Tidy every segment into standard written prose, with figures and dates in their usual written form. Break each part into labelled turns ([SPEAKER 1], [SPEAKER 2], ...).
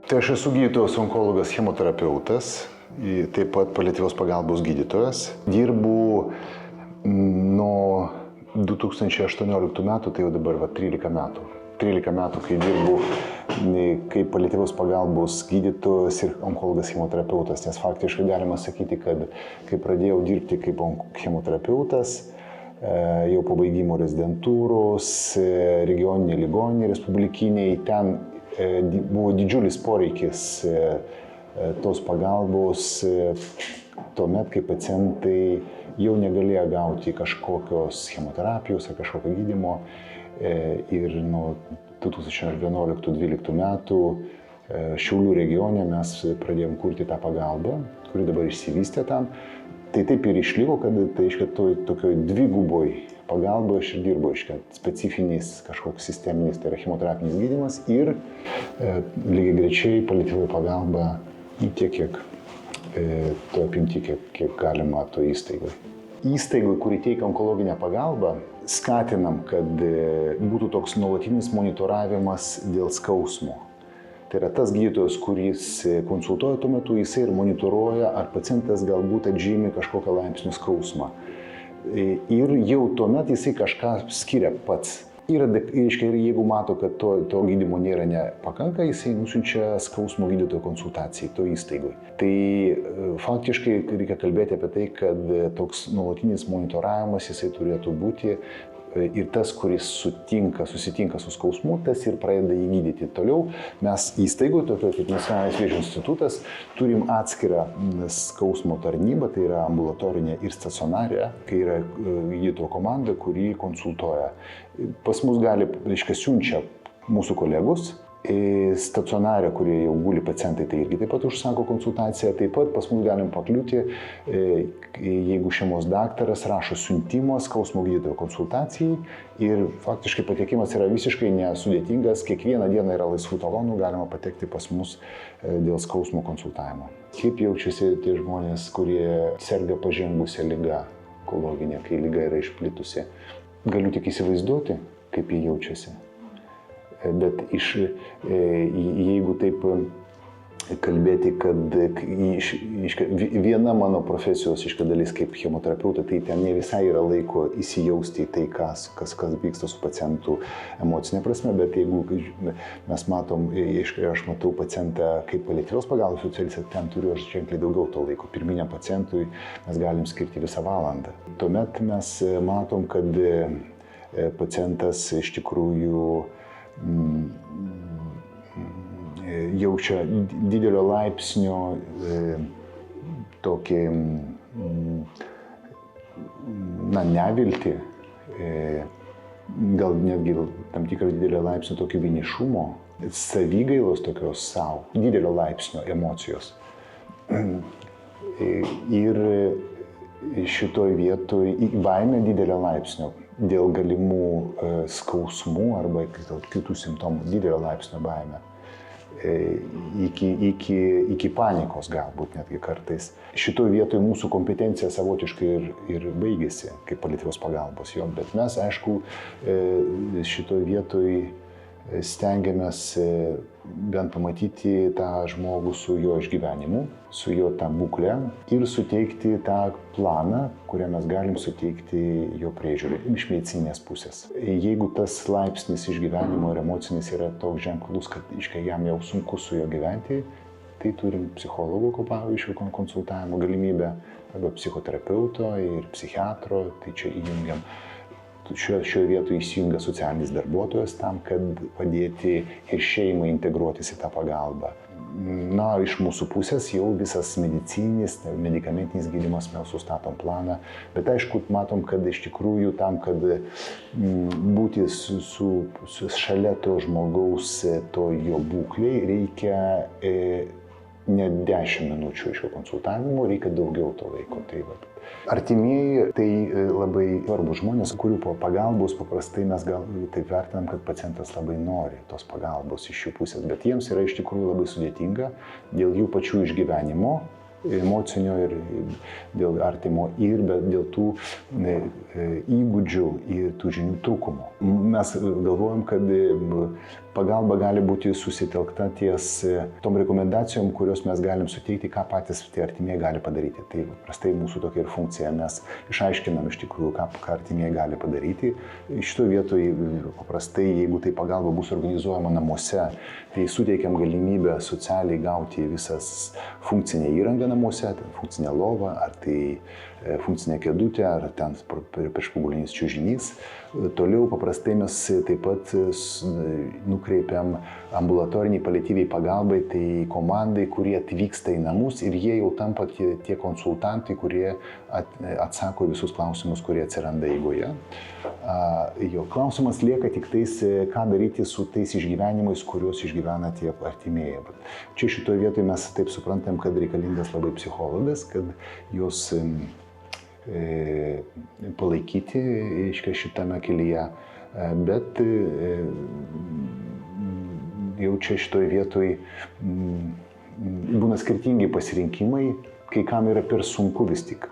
[SPEAKER 1] Tai aš esu gydytojas onkologas chemoterapeutas, taip pat paliatyvios pagalbos gydytojas. Dirbu nuo 2018 metų, tai jau dabar 13 metų. 13 metų, kai dirbu kaip paliatyvios pagalbos gydytojas ir onkologas chemoterapeutas, nes faktiškai galima sakyti, kad kai pradėjau dirbti kaip chemoterapeutas, jau po baigimo rezidentūros, regioninė ligoninė respublikiniai, ten buvo didžiulis poreikis tos pagalbos tuomet, kai pacientai jau negalėjo gauti kažkokios chemoterapijos ar kažkokio gydymo. Ir nuo 2011-2012 metų Šiaulių regione mes pradėjom kurti tą pagalbą, kuri dabar išsivystė ten. Tai taip ir išliko, kad tai tokioj dviguboj pagalboje aš ir dirbu, specifinis kažkoks sisteminis, tai yra chemoterapinis gydymas ir lygiai grečiai paliatyvioji pagalba tiek, kiek to apimti, kiek galima to įstaigai. Įstaigai, kuri teikia onkologinę pagalbą, skatinam, kad būtų toks nuolatinis monitoravimas dėl skausmo. Tai yra tas gydytojas, kuris konsultuoja tuo metu, jisai ir monitoruoja, ar pacientas galbūt atžymi kažkokią laipsnių skausmą. Ir jau tuomet jisai kažką skiria pats. Ir jeigu mato, kad to gydymo nėra nepakanka, jisai nusiunčia skausmo gydytojo konsultacijai to įstaigui. Tai faktiškai reikia kalbėti apie tai, kad toks nuolatinis monitoravimas jisai turėtų būti ir tas, kuris susitinka su skausmu, tas ir pradeda jį gydyti. Toliau mes įstaigoje, tokio kaip Nacionalinis vėžio institutas, turim atskirą skausmo tarnybą, tai yra ambulatorinė ir stacionarė, kai yra gydytojo komanda, kuri konsultuoja. Pas mus siunčia mūsų kolegos, stacionarė, kurie jau guli pacientai, tai irgi taip pat užsako konsultaciją. Taip pat pas mus galim pakliūti, jeigu šeimos daktaras rašo siuntimą skausmo gydytojo konsultacijai ir faktiškai patekimas yra visiškai nesudėtingas. Kiekvieną dieną yra laisvų talonų, galima patekti pas mus dėl skausmo konsultavimo. Kaip jaučiasi tie žmonės, kurie serga pažengusią ligą onkologinę, kai liga yra išplitusi? Galiu tik įsivaizduoti, kaip jie jaučiasi. Bet jeigu taip kalbėti, kad viena mano profesijos dalis kaip chemoterapeuta, tai ten ne visai yra laiko įsijausti į tai, kas vyksta su pacientu emocinė prasme, bet jeigu mes matom, aš matau pacientą kaip paliatyvios pagalbos specialistą, ten turiu aš ženkliai daugiau to laiko. Pirminiam pacientui mes galim skirti visą valandą. Tuomet mes matom, kad pacientas iš tikrųjų jaučia didelio laipsnio tokį neviltį, gal netgi tam tikrą didelio laipsnio tokį vienišumo, savigailos tokios savo, didelio laipsnio emocijos. Ir šitoj vietoj baimė didelio laipsnio dėl galimų skausmų arba kitų simptomų, didelio laipsnio baimė. Iki panikos galbūt netgi kartais. Šitoj vietoj mūsų kompetencija savotiškai ir baigėsi kaip paliatyvios pagalbos jo, bet mes, aišku, šitoj vietoj stengiamės bent pamatyti tą žmogų su jo išgyvenimu, su jo tą būklę ir suteikti tą planą, kurią mes galim suteikti jo priežiūrai iš medicininės pusės. Jeigu tas laipsnis išgyvenimo ir emocinis yra toks ženklus, kad jam jau sunku su juo gyventi, tai turim psichologų, pavyzdžiui, konsultavimo galimybę, arba psichoterapeuto ir psichiatro, tai čia įjungiam. Šioje vietoje įsijungia socialinis darbuotojas tam, kad padėti ir šeimai integruotis į tą pagalbą. Iš mūsų pusės jau visas medicininis, medikamentinis gydymas mes sustatom planą, bet aišku, matom, kad iš tikrųjų tam, kad būti šalia to žmogaus, to jo būklei, reikia ne 10 minučių iš jo konsultavimo, reikia daugiau to laiko. Artimieji tai labai svarbus žmonės, kurių po pagalbos paprastai mes gal taip vertinam, kad pacientas labai nori tos pagalbos iš jų pusės, bet jiems yra iš tikrųjų labai sudėtinga dėl jų pačių išgyvenimo, emocinio ir dėl artimo ir dėl tų įgūdžių ir tų žinių trūkumo. Mes galvojam, kad pagalba gali būti susitelkta ties tom rekomendacijom, kurios mes galim suteikti, ką patys tie artimieji gali padaryti. Tai prastai mūsų tokia ir funkcija. Mes išaiškinam iš tikrųjų, ką artimieji gali padaryti. Šitoje vietoje paprastai, jeigu tai pagalba bus organizuojama namuose, tai suteikiam galimybę socialiai gauti visas funkcinę įrangą namuose, funkcinę lovą, ar tai funkcinę kėdutę, ar ten priešpagulinis čiužinys. Toliau paprastai mes taip pat nukreipiam ambulatoriniai paliatyviai pagalbai, tai komandai, kurie atvyksta į namus ir jie jau tampa tie konsultantai, kurie atsako visus klausimus, kurie atsiranda eigoje. Jo klausimas lieka tik tais, ką daryti su tais išgyvenimais, kuriuos išgyvena tie artimieji. Čia šitoje vietoje mes taip suprantam, kad reikalingas labai psichologas, kad juos palaikyti šitame kelyje, bet jau čia šitoje vietoje būna skirtingi pasirinkimai, kai kam yra per sunku vis tik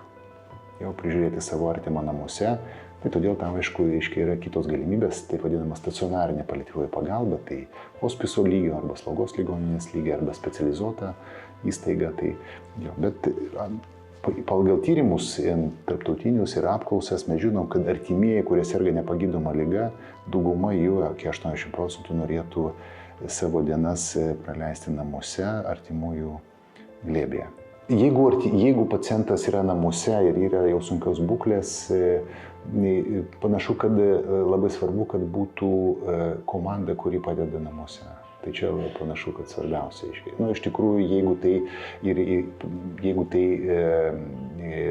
[SPEAKER 1] jau prižiūrėti savo artimą namuose, tai todėl tam aišku yra kitos galimybės, taip vadinama stacionarinė paliatyvioji pagalba, tai hospiso lygio arba slaugos ligoninės lygio arba specializuota įstaiga, tai jo, bet pagal tyrimus tarptautinius ir apklausas mes žinom, kad artimieji, kurie serga nepagydoma liga, dauguma jų, iki 80% norėtų savo dienas praleisti namuose artimųjų glėbyje. Jeigu pacientas yra namuose ir yra jau sunkios būklės, panašu, kad labai svarbu, kad būtų komanda, kuri padeda namuose. Tai čia panašu, kad svarbiausia. Iš tikrųjų, jeigu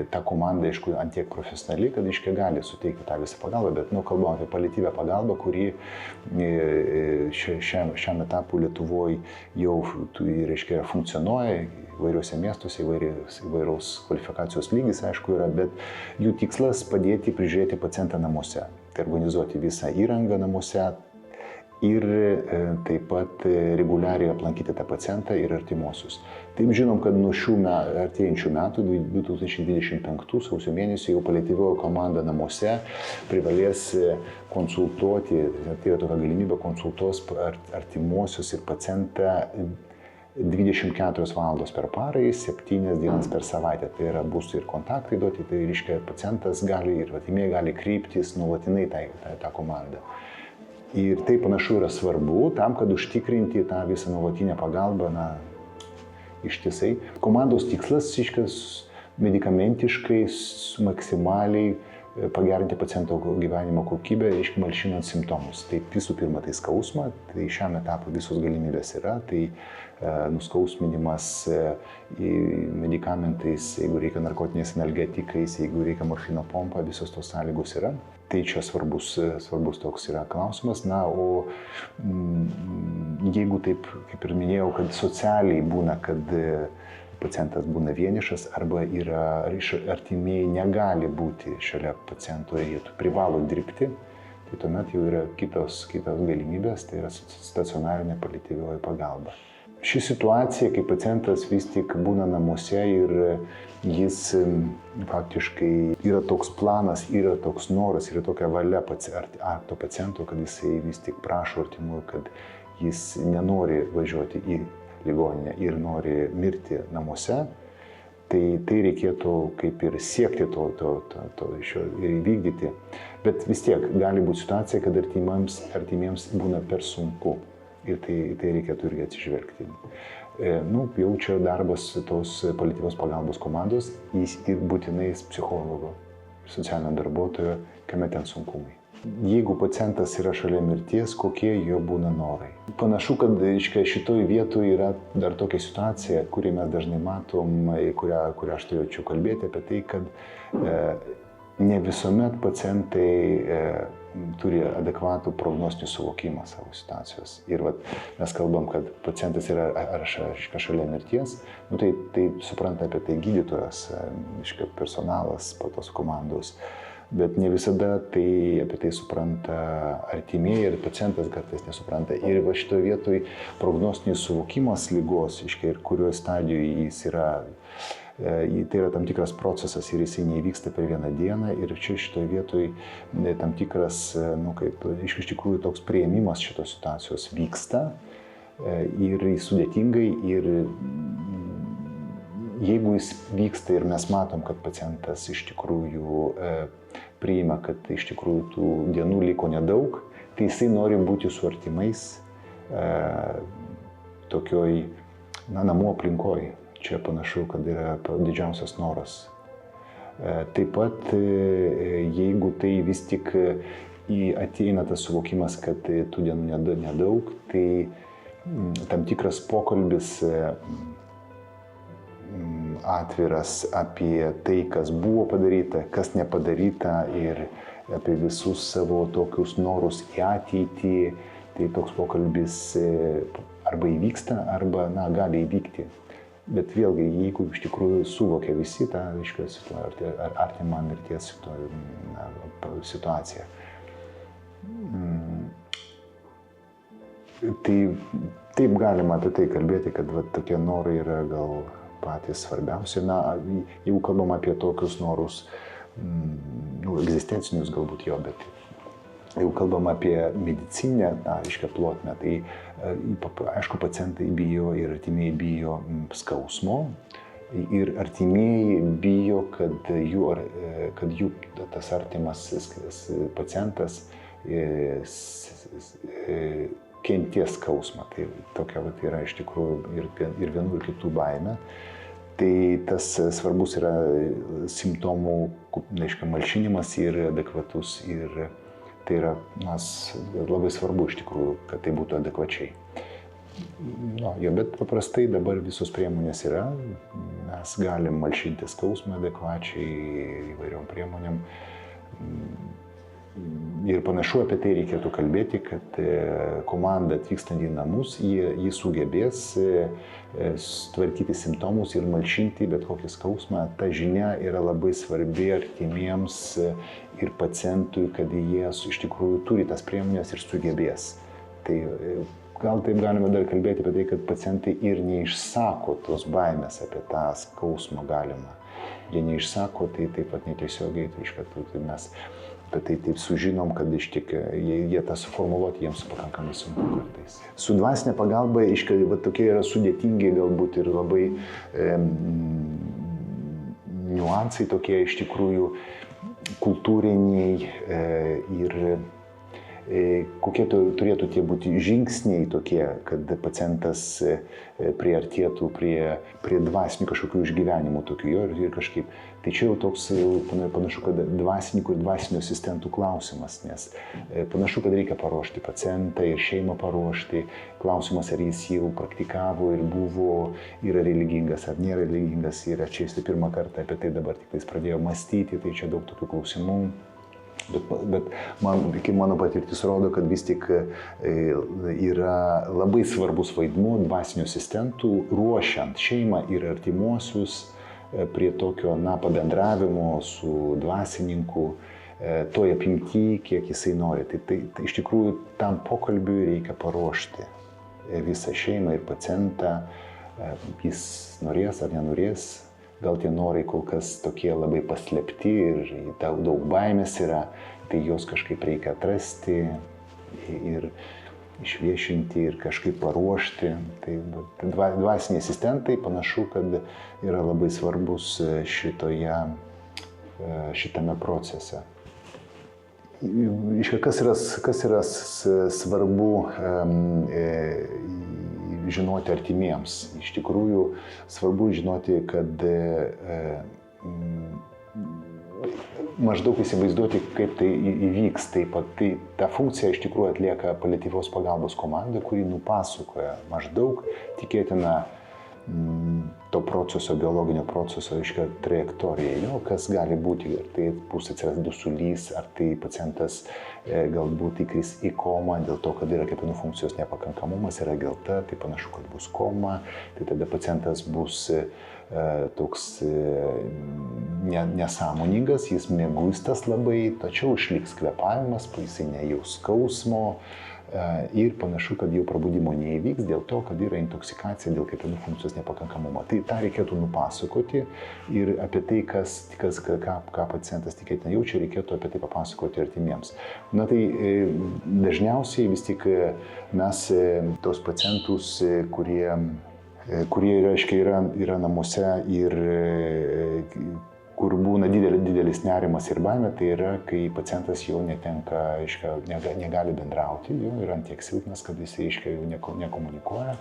[SPEAKER 1] ta komanda, aišku, antiek profesionali, kad gali suteikti tą visą pagalbą, bet kalbam apie paliatyvią pagalbą, kuri šiam etapui Lietuvoje jau funkcionuoja įvairiuose miestuose, įvairaus kvalifikacijos lygis, aišku, yra, bet jų tikslas padėti prižiūrėti pacientą namuose, tai organizuoti visą įrangą namuose, ir taip pat reguliariai aplankyti tą pacientą ir artimuosius. Taip žinom, kad nuo šių artėjančių metų, 2025 sausio mėnesį, jau paliatyvioji komanda namuose privalės konsultuoti, tai yra tokia galimybė, konsultuos artimuosius ir pacientą 24 valandos per parą, 7 dienas per savaitę. Tai yra bus ir kontaktai duoti, tai reiškia pacientas gali ir artimieji gali kryptis nuolatinai tą komandą. Ir tai panašu yra svarbu tam, kad užtikrinti tą visą nuolatinę pagalbą ištisai. Komandos tikslas, medikamentiškai, maksimaliai pagerinti paciento gyvenimo kokybę, malšinant simptomus. Tai visų pirma, tai skausmą, tai šiam etapui visos galimybės yra, tai nuskausminimas medikamentais, jeigu reikia narkotiniais analgetikais, jeigu reikia morfino pompa, visos tos sąlygos yra. Tai čia svarbus toks yra klausimas. O jeigu taip, kaip ir minėjau, kad socialiai būna, kad pacientas būna vienišas arba artimieji negali būti šalia paciento ir jie privalo dirbti, tai tuomet jau yra kitos galimybės, tai yra stacionarinė paliatyvioji pagalba. Ši situacija, kai pacientas vis tik būna namuose ir jis faktiškai yra toks planas, yra toks noras, yra tokia valia to paciento, kad jisai vis tik prašo artimųjų, kad jis nenori važiuoti į ligoninę ir nori mirti namuose, tai reikėtų kaip ir siekti ir įvykdyti. Bet vis tiek gali būti situacija, kad artimiems būna per sunku. Ir tai reikėtų irgi atsižvelgti. Jau čia darbas tos paliatyvios pagalbos komandos ir būtinai psichologo, socialinio darbuotojo, kame ten sunkumai. Jeigu pacientas yra šalia mirties, kokie jo būna norai. Panašu, kad šitoj vietoje yra dar tokia situacija, kurį mes dažnai matom, kurią aš turėčiau kalbėti apie tai, kad ne visuomet pacientai turi adekvatų prognostinį suvokimą savo situacijos. Ir mes kalbam, kad pacientas yra šalia mirties, tai supranta apie tai gydytojas, personalas, tos komandos. Bet ne visada apie tai supranta artimieji ir pacientas kartais nesupranta. Ir šitoje vietoje prognostinis suvokimas ligos, ir kurioje stadijoje jis yra, Tai yra tam tikras procesas ir jisai neįvyksta per vieną dieną ir čia šitoje vietoje tam tikras, kaip iš tikrųjų toks priėmimas šitos situacijos vyksta ir sudėtingai ir jeigu jis vyksta ir mes matom, kad pacientas iš tikrųjų priima, kad iš tikrųjų tų dienų liko nedaug, tai jisai nori būti su artimais tokioj namų aplinkoj. Čia panašu, kad yra didžiausias noras. Taip pat, jeigu tai vis tik ateina tas suvokimas, kad tų dienų nedaug, tai tam tikras pokalbis atviras apie tai, kas buvo padaryta, kas nepadaryta ir apie visus savo tokius norus į ateitį, tai toks pokalbis arba įvyksta, arba gali įvykti. Bet vėlgi, jeigu iš tikrųjų suvokia visi tą artimą mirties situaciją, tai taip galima apie tai kalbėti, kad tokie norai yra gal patys svarbiausi. Jeigu kalbam apie tokius norus, egzistencinius galbūt jo, bet jeigu kalbam apie medicinę, plotmę, tai aišku, pacientai bijo ir artimieji bijo skausmo ir artimieji bijo, kad jų tas artimas pacientas kenties skausmą. Tai tokia yra iš tikrųjų ir vienų ir kitų baimė. Tai tas svarbus yra simptomų malšinimas ir adekvatus ir tai yra labai svarbu iš tikrųjų, kad tai būtų adekvačiai. Bet paprastai dabar visos priemonės yra, mes galim malšinti skausmą adekvačiai įvairiom priemonėm. Ir panašu apie tai reikėtų kalbėti, kad komanda atvykstant į namus, jį sugebės tvarkyti simptomus ir malšinti bet kokį skausmą. Ta žinia yra labai svarbi artimiems ir pacientui, kad jie iš tikrųjų turi tas priemonės ir sugebės. Tai gal taip galime dar kalbėti apie tai, kad pacientai ir neišsako tos baimės apie tą skausmą galimą. Jie neišsako, tai taip pat netiesiogiai, tai mes apie tai taip sužinom, kad jie tą suformuluoti jiems pakankamai sunku kartais. Su dvasinė pagalba, tokie yra sudėtingi galbūt ir labai niuansai tokie iš tikrųjų kultūriniai ir kokie turėtų tie būti žingsniai tokie, kad pacientas priartėtų prie dvasinių kažkokių išgyvenimų tokių ir kažkaip. Tai čia jau toks panašu, kad dvasininkų ir dvasinių asistentų klausimas, nes panašu, kad reikia paruošti pacientą ir šeimą paruošti. Klausimas, ar jis jau praktikavo ir yra religingas, ar nėra religingas, ir čia jis pirmą kartą apie tai dabar tik pradėjo mąstyti, tai čia daug tokių klausimų. Bet mano patirtis rodo, kad vis tik yra labai svarbus vaidmuo dvasinių asistentų ruošiant šeimą ir artimuosius prie tokio pabendravimo su dvasininku, toj apimty, kiek jisai nori. Tai iš tikrųjų tam pokalbiui reikia paruošti visą šeimą ir pacientą, jis norės ar nenorės. Gal tie norai kol kas tokie labai paslėpti ir daug baimės yra, tai jos kažkaip reikia atrasti ir išviešinti ir kažkaip paruošti. Tai dvasiniai asistentai panašu, kad yra labai svarbus šitame procese. Kas yra svarbu žinoti artimiems. Iš tikrųjų, svarbu žinoti, kad maždaug įsivaizduoti, kaip tai įvyks. Tai tą funkciją iš tikrųjų atlieka paliatyvios pagalbos komanda, kuri nupasakoja maždaug tikėtina to proceso, biologinio proceso, trajektoriją, kas gali būti, ar tai bus atsiras dusulys, ar tai pacientas galbūt įkris į komą dėl to, kad yra kepenų funkcijos nepakankamumas, yra gelta, tai panašu, kad bus koma, tai tada pacientas bus toks nesąmoningas, jis mieguistas labai, tačiau išliks kvėpavimas, jisai nejaus skausmo, ir panašu, kad jau prabudimo neįvyks dėl to, kad yra intoksikacija dėl kepenų funkcijos nepakankamumo. Tai tą reikėtų nupasakoti ir apie tai, ką pacientas tikėtina jaučia, reikėtų apie tai papasakoti artimiems. Na tai dažniausiai vis tik mes tos pacientus, kurie yra namuose ir kur būna didelis nerimas ir baimė, tai yra, kai pacientas jau negali bendrauti, jau yra ant tiek silpnas, kad jis jau nekomunikuoja.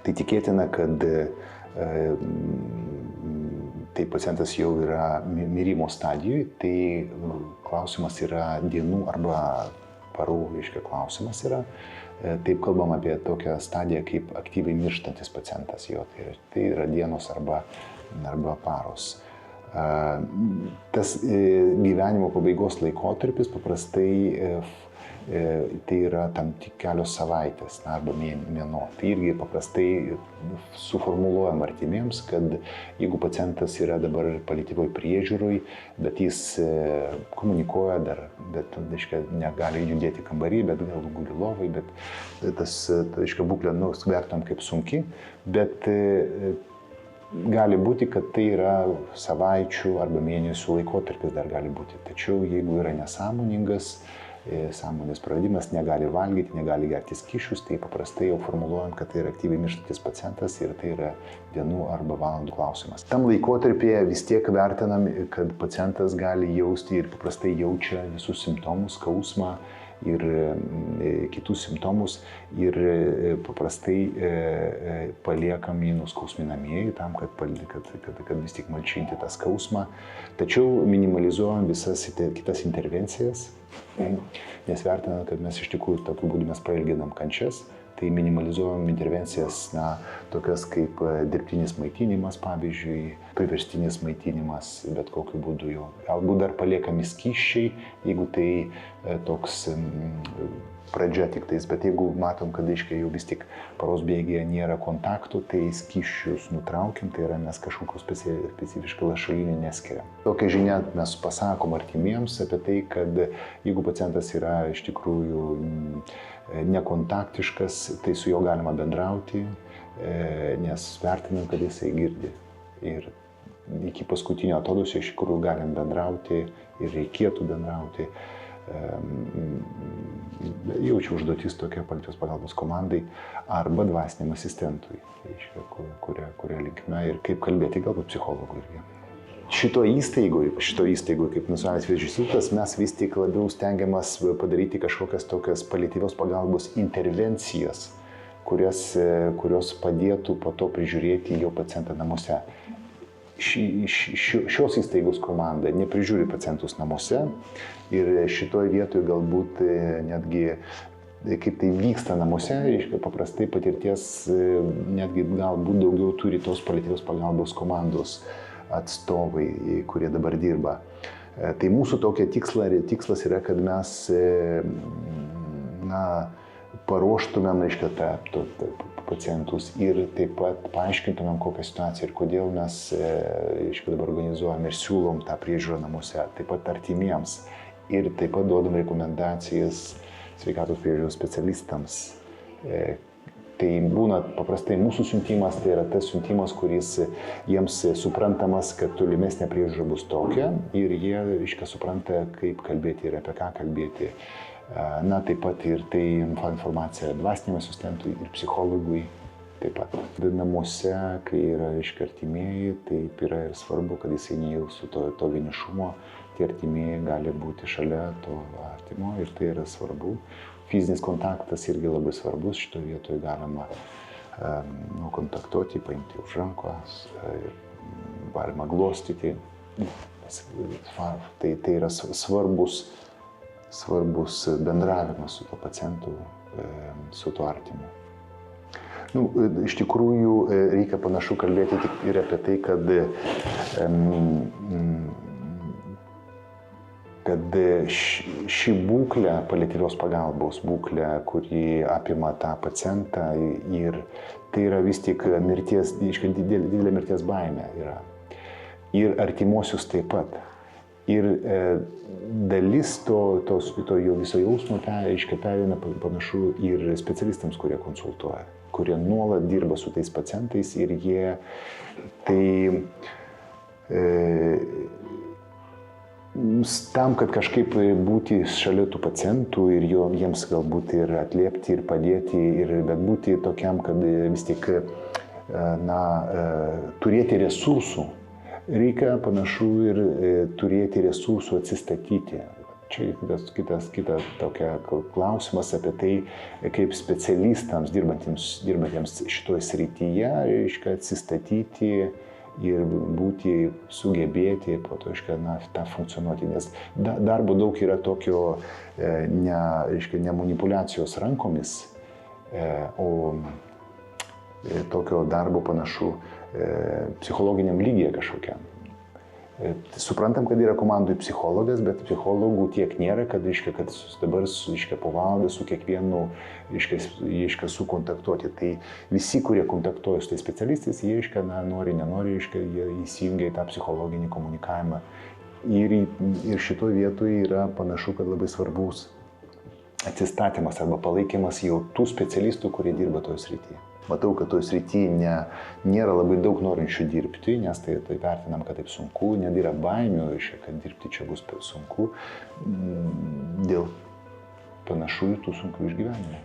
[SPEAKER 1] Tai tikėtina, kad tai pacientas jau yra mirimo stadijoje, tai klausimas yra dienų arba parų, klausimas yra. Taip kalbam apie tokią stadiją kaip aktyviai mirštantis pacientas, tai yra dienos arba paros. Tas gyvenimo pabaigos laikotarpis paprastai tai yra tam tik kelios savaitės arba mėnuo. Tai irgi paprastai suformuluojam artimiems, kad jeigu pacientas yra dabar paliatyvioj priežiūroj, bet jis komunikuoja dar, bet negali judėti kambarį, bet gal guli lovai, bet tas būklė vertinam kaip sunki, bet gali būti, kad tai yra savaičių arba mėnesių laikotarpis dar gali būti. Tačiau jeigu yra nesąmoningas, sąmonės praradimas, negali valgyti, negali gerti skysčius, tai paprastai jau formuluojam, kad tai yra aktyviai mirštantis pacientas ir tai yra dienų arba valandų klausimas. Tam laikotarpyje vis tiek vertinam, kad pacientas gali jausti ir paprastai jaučia visus simptomus, skausmą ir kitus simptomus ir paprastai paliekam jį nuskausminamieji tam, kad vis tik malšinti tą skausmą. Tačiau minimalizuojam visas kitas intervencijas, nes vertinant, kad mes iš tikrųjų tokiu būdu mes prailginam kančias, tai minimalizuojam intervencijas, tokias kaip dirbtinis maitinimas, pavyzdžiui, priverstinis maitinimas, bet kokiu būdu jau. Galbūt dar paliekami skysčiai, jeigu tai toks pradžia tik tais, bet jeigu matom, kad jau vis tik paros bėgyje nėra kontaktų, tai skysčius nutraukiam, tai yra mes kažkokių specifiškai lašalinių neskiriam. Tokią žinią mes pasakom artimiems apie tai, kad jeigu pacientas yra iš tikrųjų nekontaktiškas, tai su juo galima bendrauti, nes vertinam, kad jisai girdi. Ir iki paskutinio atodūsio iš tikrųjų galim bendrauti ir reikėtų bendrauti. Jaučia užduotis tokia paliatyvios pagalbos komandai arba dvasiniam asistentui, kuria linkme ir kaip kalbėti galbūt psichologui irgi. Šito įstaigoje, kaip Nacionalinis vėžio institutas, mes vis tik labiau stengiamas padaryti kažkokias tokias paliatyvios pagalbos intervencijas, kurios padėtų po to prižiūrėti jo pacientą namuose. Šios įstaigos komanda neprižiūri pacientus namuose ir šitoje vietoje galbūt netgi kaip tai vyksta namuose, paprastai patirties netgi galbūt daugiau turi tos paliatyvios pagalbos komandos atstovai, kurie dabar dirba. Tai mūsų tokia tikslas yra, kad mes paruoštumėm pacientus ir taip pat paaiškintumėm kokią situaciją ir kodėl mes dabar organizuojam ir siūlom tą priežiūrą namuose, taip pat artimiems ir taip pat duodam rekomendacijas sveikatos priežiūros specialistams. Tai būna paprastai mūsų siuntimas, tai yra tas siuntimas, kuris jiems suprantamas, kad tolimesnė priežiūra bus tokia ir jie supranta, kaip kalbėti ir apie ką kalbėti. Taip pat ir tai informacija dvasiniam asistentui ir psichologui taip pat. Namuose, kai yra artimieji, taip yra ir svarbu, kad jisai nejaustų to vienišumo, tie artimieji gali būti šalia to artimo ir tai yra svarbu. Fizinis kontaktas irgi labai svarbus, šitoje vietoje galima kontaktuoti, paimti už rankos, galima glostyti. Tai yra svarbus bendravimas su tuo pacientu, su tuo artimu. Iš tikrųjų reikia panašu kalbėti ir apie tai, kad ši būklė, paliatyvios pagalbos būklė, kuri apima tą pacientą ir tai yra vis tik didelė mirties baimė yra. Ir artimuosius taip pat. Ir dalis to jo viso jausmo pereina panašu ir specialistams, kurie konsultuoja, kurie nuolat dirba su tais pacientais ir jie tam, kad kažkaip būti šalia tų pacientų ir jiems galbūt ir atliepti ir padėti, bet būti tokiam, kad vis tik turėti resursų. Reikia panašu ir turėti resursų atsistatyti. Čia kitas tokia klausimas apie tai, kaip specialistams dirbantiems šitoje srityje, reiškia atsistatyti ir sugebėti po to, tą funkcionuoti. Nes darbo daug yra tokio ne manipuliacijos rankomis, o tokio darbo panašu psichologiniam lygyje kažkokiam. Suprantam, kad yra komandui psichologas, bet psichologų tiek nėra, kad dabar po valandą su kiekvienu sukontaktuoti. Tai visi, kurie kontaktuoja su tais specialistais, jie nori, nenori, jie įsijungia į tą psichologinį komunikavimą. Ir šitoje vietoje yra panašu, kad labai svarbus atsistatymas arba palaikymas jau tų specialistų, kurie dirba toje srityje. Matau, kad toje srityje nėra labai daug norinčių dirbti, nes tai vertinam, kad taip sunku, nėra baimių, kad dirbti čia bus sunku dėl panašių tų sunkių išgyvenimų.